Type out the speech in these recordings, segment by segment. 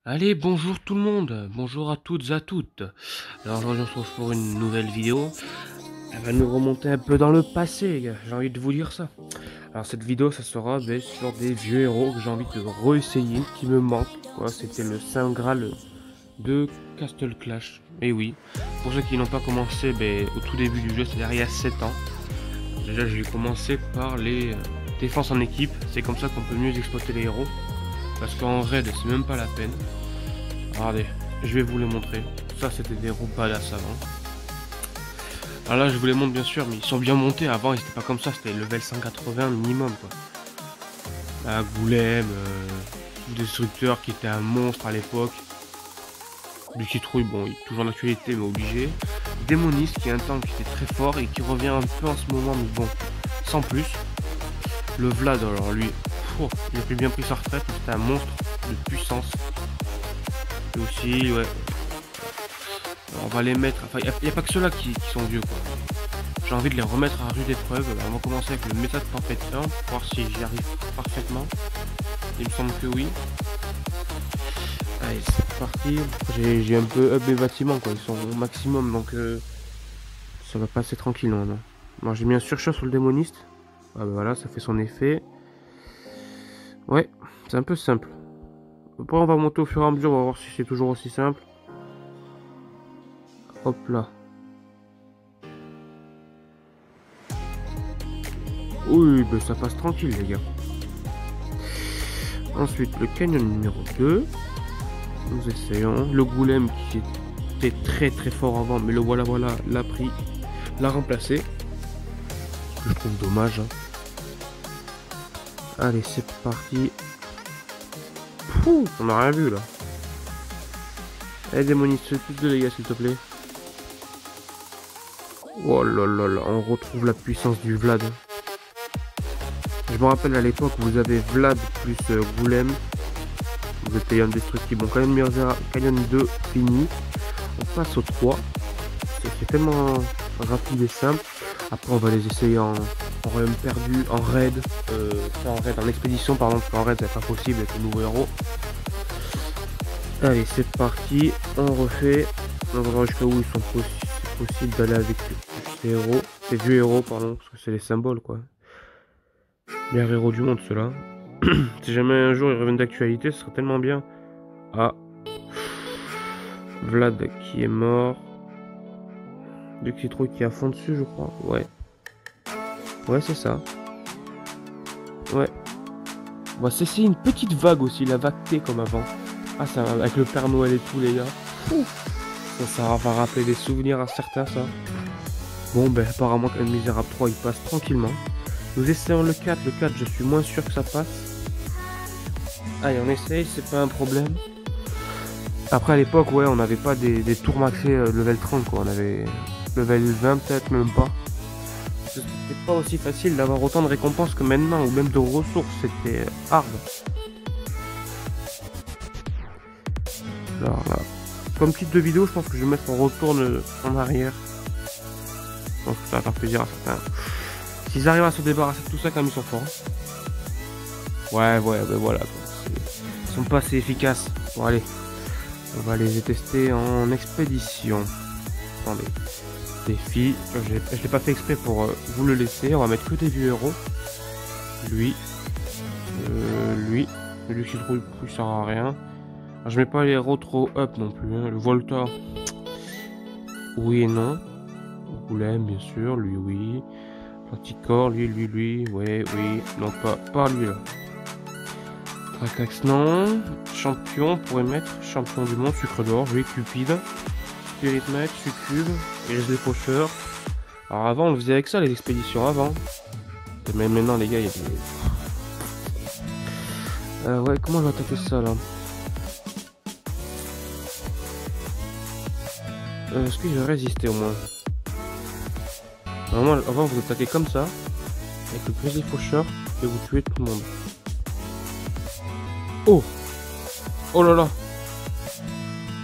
Allez, bonjour tout le monde, bonjour à toutes et à toutes. Alors aujourd'hui on se retrouve pour une nouvelle vidéo. Elle va nous remonter un peu dans le passé, les gars. J'ai envie de vous dire ça. Alors cette vidéo, ça sera sur des vieux héros que j'ai envie de réessayer, qui me manquent. Quoi, c'était le Saint Graal de Castle Clash. Et oui, pour ceux qui n'ont pas commencé au tout début du jeu, c'est-à-dire il y a 7 ans. Déjà j'ai commencé par les défenses en équipe. C'est comme ça qu'on peut mieux exploiter les héros. Parce qu'en raid, c'est même pas la peine. Regardez, je vais vous les montrer. Ça, c'était des roues badass avant. Alors là, je vous les montre bien sûr, mais ils sont bien montés. Avant, ils étaient pas comme ça. C'était level 180 minimum, quoi. Là, Goulem, Destructeur qui était un monstre à l'époque. Du citrouille, bon, il est toujours en actualité, mais obligé. Démoniste qui est un tank qui était très fort et qui revient un peu en ce moment, mais bon, sans plus. Le Vlad, alors lui, il a bien pris sa retraite, mais c'était un monstre de puissance. Et aussi, ouais, on va les mettre, enfin, il n'y a pas que ceux-là qui sont vieux, quoi. J'ai envie de les remettre à rude épreuve. Alors, on va commencer avec le méta de tempête 1, pour voir si j'y arrive parfaitement. Il me semble que oui. Allez, c'est parti. J'ai un peu up mes bâtiments, quoi. Ils sont au maximum, donc ça va passer tranquille, non. Moi, j'ai mis un surchauffe sur le démoniste. Ah bah voilà, ça fait son effet. Ouais, c'est un peu simple. Après, on va monter au fur et à mesure, on va voir si c'est toujours aussi simple. Hop là. Oui, ben ça passe tranquille, les gars. Ensuite, le canyon numéro 2. Nous essayons. Le Goulem qui était très très fort avant, mais le voilà l'a pris, l'a remplacé. Je trouve dommage. Hein. Allez, c'est parti. Pouh, on n'a rien vu là. Allez, démoniste, plus de dégâts s'il te plaît. Oh là là là, on retrouve la puissance du Vlad. Je me rappelle à l'époque où vous avez Vlad plus Goulem. Vous êtes indestructible. Bon, Canyon 2 fini. On passe au 3. C'est tellement rapide et simple. Après, on va les essayer en royaume perdu, en raid. En expédition, pardon, parce qu'en raid, c'est pas possible avec les nouveaux héros. Allez, c'est parti. On refait. On va voir jusqu'à où ils sont c'est possible d'aller avec ces héros. Ces vieux héros, pardon, parce que c'est les symboles, quoi. Meilleurs héros du monde, ceux-là. Si jamais un jour ils reviennent d'actualité, ce serait tellement bien. Ah. Vlad qui est mort. Du citrouille qui est à fond dessus, je crois. Ouais. Ouais, c'est ça. Ouais. On va cesser une petite vague aussi, la vague T comme avant. Ah, ça avec le Père Noël et tout, les gars. Ça va rappeler des souvenirs à certains, ça. Bon, ben, apparemment, qu'un Misérable 3, il passe tranquillement. Nous essayons le 4. Le 4, je suis moins sûr que ça passe. Allez, on essaye, c'est pas un problème. Après, à l'époque, ouais, on n'avait pas des tours maxés level 30, quoi. On avait level 20, peut-être même pas. C'était pas aussi facile d'avoir autant de récompenses que maintenant, ou même de ressources. C'était hard. Alors là, comme titre de vidéo, je pense que je vais mettre on retourne en arrière. Je pense que ça va faire plaisir à certains. S'ils arrivent à se débarrasser de tout ça, comme ils sont forts. Ouais, ben voilà. Ils sont pas assez efficaces. Bon, allez. On va les tester en expédition. Attendez. Défi. Je l'ai pas fait exprès pour vous le laisser. On va mettre que des vieux héros. Lui. Lui. Lui qui trouve il sert à rien. Alors, je mets pas les héros trop up non plus. Hein. Le Volta. Oui et non. Goulem, bien sûr. Lui, oui. Anticorps, lui. Ouais, oui. Non, pas lui là. Tracax, non. Champion, on pourrait mettre. Champion du monde, sucre d'or. Oui, Cupide. Spirit Mage, Succube. Et les faucheurs. Alors avant, on le faisait avec ça, les expéditions avant. Et même maintenant, les gars, il y a des... ouais, comment on va attaquer ça là? Est-ce que je vais résister au moins? Normalement, avant, vous attaquez comme ça, avec le grizzly faucheur, et vous tuez tout le monde. Oh! Oh là là!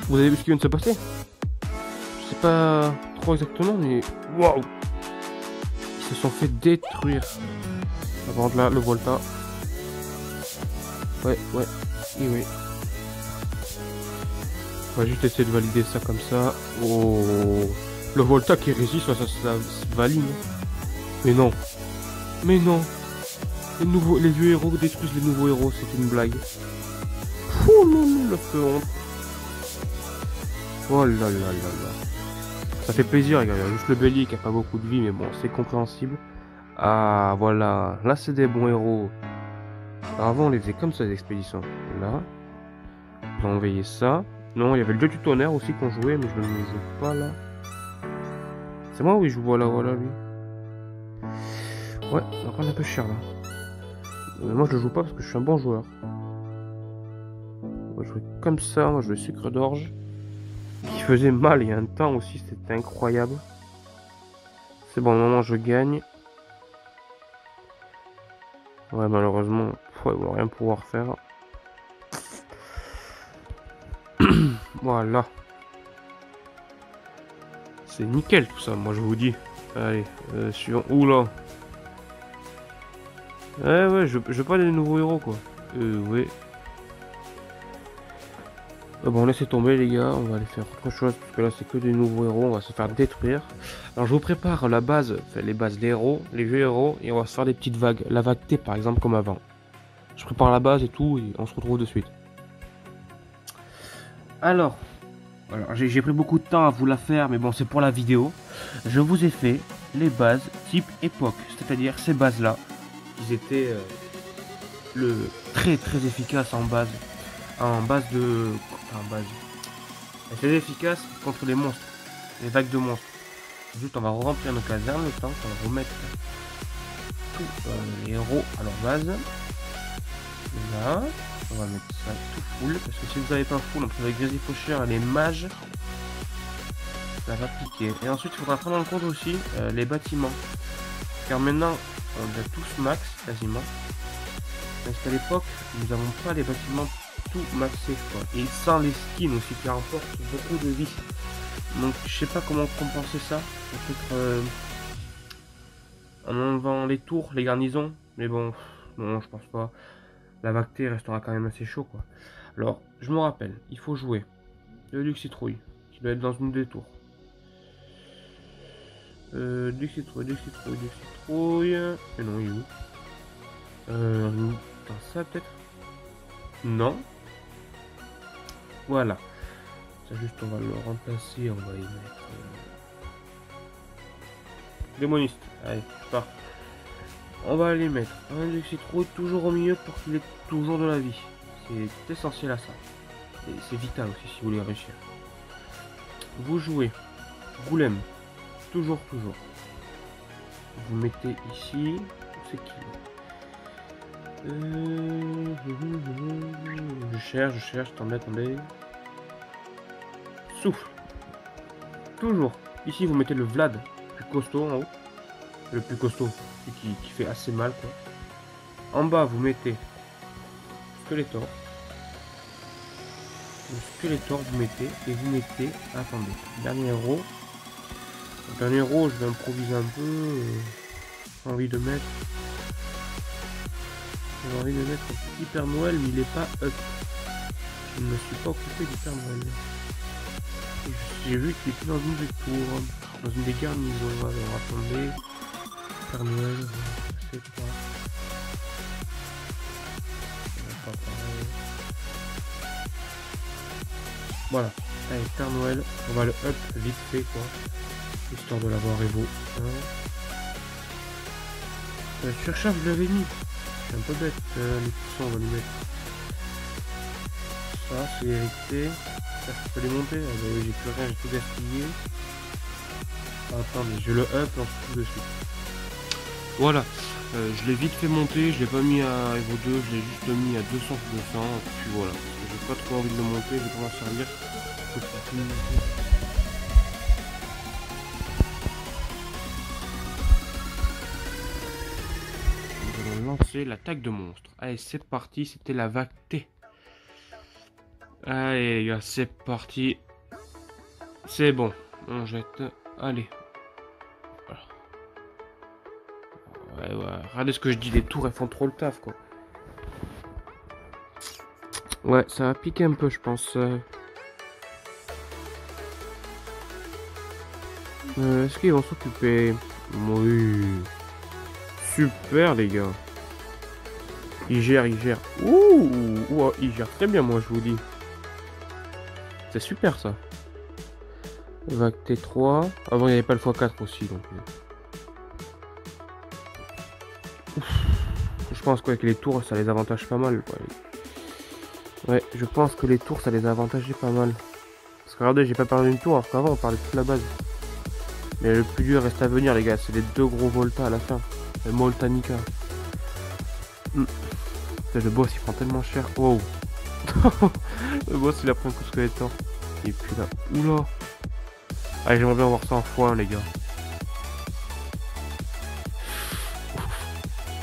Vous avez vu ce qui vient de se passer? Je sais pas trop exactement, mais waouh! Ils se sont fait détruire. Avant de là, le Volta. Ouais, oui. On va juste essayer de valider ça comme ça. Oh, le Volta qui résiste, ça se valide. Mais non. Mais non. Les vieux héros détruisent les nouveaux héros, c'est une blague. Oh non, non, la honte. Oh là là là là. Ça fait plaisir, regarde, il y a juste le bélier qui a pas beaucoup de vie, mais bon, c'est compréhensible. Ah, voilà. Là, c'est des bons héros. Alors, avant, on les faisait comme ça, les expéditions. Là. On va envoyer ça. Non, il y avait le dieu du tonnerre aussi qu'on jouait, mais je ne le joue pas là. C'est moi, oui, je vois là, voilà, lui. Ouais, on va prendre un peu cher là. Moi, je le joue pas parce que je suis un bon joueur. On va jouer comme ça. Moi, je veux sucre d'orge. Qui faisait mal il y a un temps aussi, c'était incroyable. C'est bon, au moment je gagne. Ouais, malheureusement, il va rien pouvoir faire. Voilà. C'est nickel tout ça, moi je vous dis. Allez, suivant. Oula. Ouais, je veux pas des nouveaux héros quoi. Ouais. Bon, laissez tomber les gars, on va aller faire autre chose parce que là c'est que des nouveaux héros, on va se faire détruire. Alors je vous prépare la base, enfin, les bases, les héros, les vieux héros, et on va se faire des petites vagues. La vague T par exemple comme avant. Je prépare la base et tout, et on se retrouve de suite. Alors j'ai pris beaucoup de temps à vous la faire, mais bon c'est pour la vidéo. Je vous ai fait les bases type époque, c'est-à-dire ces bases là. Ils étaient très efficaces en base. En base. C'est efficace contre les monstres, les vagues de monstres. Juste on va remplir nos casernes le temps qu'on va remettre tous les héros à leur base. Là, on va mettre ça tout full parce que si vous n'avez pas full, entre les grésilles faucheurs et les mages, ça va piquer. Et ensuite il faudra prendre en compte aussi les bâtiments. Car maintenant on a tous max quasiment. Parce qu'à l'époque nous n'avons pas les bâtiments tout maxé quoi. Et sans les skins aussi qui remportent beaucoup de vie. Donc je sais pas comment compenser ça. Peut-être en enlevant les tours, les garnisons. Mais bon, non je pense pas. La vague T restera quand même assez chaud quoi. Alors je me rappelle, il faut jouer le Duc Citrouille qui doit être dans une des tours. Duc Citrouille. Et non il est où? Dans ça peut-être? Non. Voilà. Ça juste on va le remplacer, on va y mettre démoniste. Allez, je pars. On va les mettre un Duc Citrouille toujours au milieu pour qu'il ait toujours de la vie. C'est essentiel à ça. Et c'est vital aussi si vous voulez réussir. Vous jouez Goulem. Toujours. Vous mettez ici. C'est qui? Je cherche. Attendez. Souffle. Toujours. Ici, vous mettez le Vlad, plus costaud en haut. Le plus costaud, qui fait assez mal, quoi. En bas, vous mettez Skeletor. Le Skeletor, vous mettez. Et vous mettez. Attendez. Dernier héros. Le dernier héros, je vais improviser un peu. J'ai envie de mettre. un petit Père Noël, mais il est pas up. Je ne me suis pas occupé du Père Noël. J'ai vu qu'il était dans une des tours, dans une des garnisons. Alors attendez, Père Noël, je sais pas. Voilà, allez, Père Noël, on va le up vite fait quoi, histoire de l'avoir Evo 1. Surcharge, je l'avais mis, c'est un peu bête, les poussons on va lui mettre. Ça, c'est hérité. Ça, je peux les monter. J'ai plus rien, j'ai tout gaspillé. Attendez, je le up et on se trouve dessus. Voilà. Je l'ai vite fait monter. Je l'ai pas mis à Evo 2. Je l'ai juste mis à 200 sur 200. Et puis voilà. J'ai pas trop envie de le monter. Je vais pas m'en servir. Nous allons lancer l'attaque de monstres. Allez, c'est parti. C'était la vague T. Allez les gars, c'est parti. C'est bon. On jette. Allez. Voilà. Ouais. Regardez ce que je dis, les tours elles font trop le taf quoi. Ouais, ça va piquer un peu je pense. Est-ce qu'ils vont s'occuper? Oui. Super, les gars. Ils gèrent, ils gèrent. Ouh, ils gèrent très bien, moi, je vous dis. C'est super, ça. Vague T3. Avant, il n'y avait pas le x4 aussi, donc... Je pense qu'avec les tours, ça les avantage pas mal. Ouais, je pense que les tours, ça les avantageait pas mal. Parce que regardez, j'ai pas parlé d'une tour, alors qu'avant, on parlait de toute la base. Mais le plus dur reste à venir, les gars. C'est les deux gros Volta à la fin. Le Moltanica. Le boss, il prend tellement cher. Wow. Le boss, il a pris un coup de skeletor. Et puis là... Oula. Allez, j'aimerais bien voir ça en x1, les gars.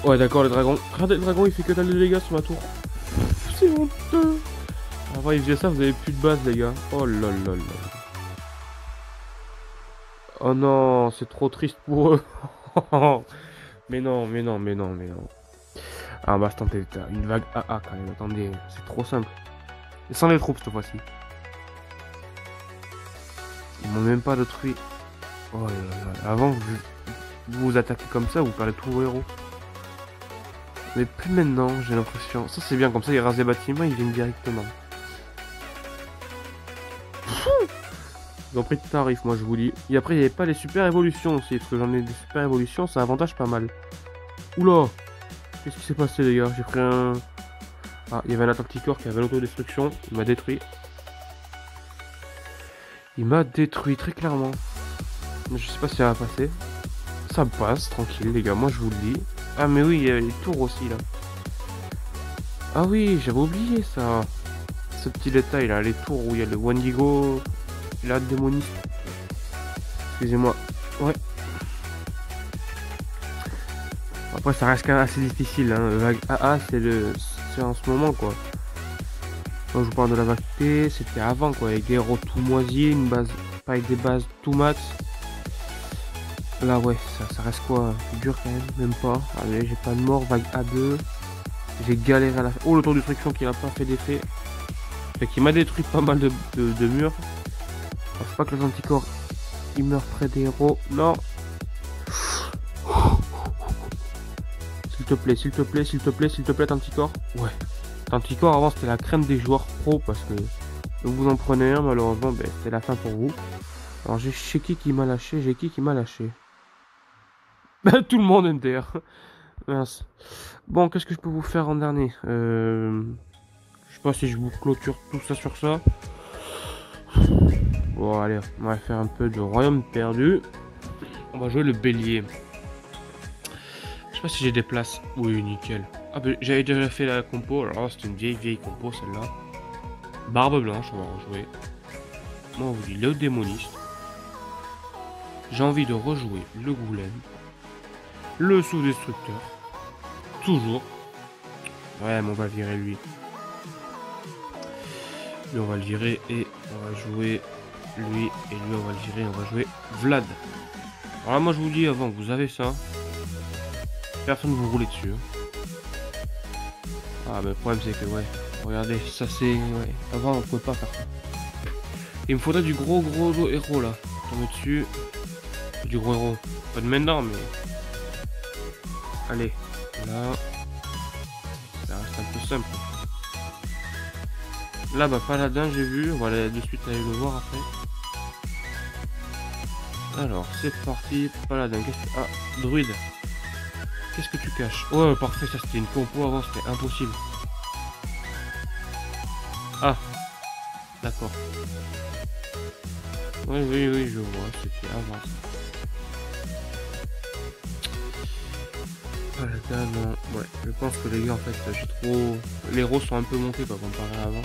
Ouais, d'accord, le dragon. Regardez, le dragon, il fait que dalle de dégâts sur ma tour. C'est honteux. Avant, il faisait ça, vous avez plus de base, les gars. Oh là là là. Oh non, c'est trop triste pour eux. Mais non, mais non, mais non, mais non. Ah, bah, attendez, t'as une vague AA quand même. Attendez, c'est trop simple. Et sans les troupes cette fois-ci. Ils m'ont même pas détruit. Oh là là. Avant, vous attaquez comme ça, vous perdez tous vos héros. Mais plus maintenant, j'ai l'impression. Ça, c'est bien, comme ça, ils rasent les bâtiments, ils viennent directement. Ils ont pris de tarif, moi, je vous dis. Et après, il n'y avait pas les super évolutions aussi. Parce que j'en ai des super évolutions, ça avantage pas mal. Oula! Qu'est-ce qui s'est passé, les gars? J'ai pris un... Ah, il y avait un Atlanticor qui avait l'autodestruction. Il m'a détruit. Il m'a détruit, très clairement. Mais je sais pas si ça va passer. Ça passe, tranquille, les gars. Moi, je vous le dis. Ah, mais oui, il y a les tours aussi, là. Ah oui, j'avais oublié ça. Ce petit détail, là. Les tours où il y a le Wendigo... La démoniste. Excusez-moi. Ouais. Après, ça reste quand même assez difficile. Hein. Vague AA, c'est en ce moment, quoi. Quand je vous parle de la vague T, c'était avant, quoi. Avec des héros tout moisis, une base... Pas avec des bases tout max. Là, ouais, ça reste quoi? Dur, quand même. Même pas. Allez, j'ai pas de mort. Vague A2. J'ai galéré à la fin. Oh, l'autodestruction qui n'a pas fait d'effet. Fait qu'il m'a détruit pas mal de murs. C'est pas que les anticorps ils meurent près des héros. Non. S'il te plaît, s'il te plaît, s'il te plaît, s'il te plaît, Tanticore. Ouais. Tanticore avant c'était la crème des joueurs pro parce que vous en prenez un malheureusement, ben, c'était la fin pour vous. Alors j'ai Sheki qui m'a lâché, j'ai qui m'a lâché. Tout le monde NTR. Mince. Bon, qu'est-ce que je peux vous faire en dernier? Je sais pas si je vous clôture tout ça sur ça. Bon, allez, on va faire un peu de royaume perdu. On va jouer le bélier. Je sais pas si j'ai des places. Oui, nickel. Ah, bah, j'avais déjà fait la compo. Alors, c'est une vieille compo, celle-là. Barbe blanche, on va rejouer. Moi, on vous dit le démoniste. J'ai envie de rejouer le goulême. Le sous-destructeur. Toujours. Ouais, mais on va virer lui. Lui, on va le virer et on va jouer lui. Et lui, on va le virer. On va jouer Vlad. Alors là, moi, je vous dis avant que vous avez ça. Personne ne vous roule dessus. Ah, mais le problème, c'est que, ouais. Regardez, ça c'est... Ouais. Avant, on pouvait pas faire ça. Il me faudrait du gros héros, là. Tomber dessus. Du gros héros. Pas de maintenant, mais... Allez. Là. Ça reste un peu simple. Là, bah, Paladin, j'ai vu. On va aller de suite aller le voir après. Alors, c'est parti. Paladin, qu'est-ce que... Ah, druide. Qu'est-ce que tu caches? Ouais, parfait, ça c'était une compo avant, c'était impossible. Ah, d'accord. Oui, je vois, c'était avant. Paladin, non. Ouais, je pense que les gars, en fait, j'ai trop... Les héros sont un peu montés, quoi, comparé à avant.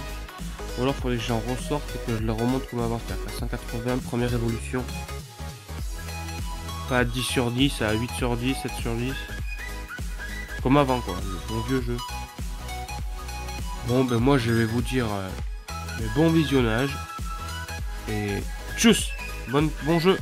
Ou alors, il faudrait que j'en ressorte et que je les remonte comme avant, c'est-à-dire qu'à 180, première évolution. Pas à 10 sur 10, à 8 sur 10, 7 sur 10. Comme avant, quoi, le bon vieux jeu. Bon, ben moi, je vais vous dire bon visionnage. Et tchuss, bon jeu.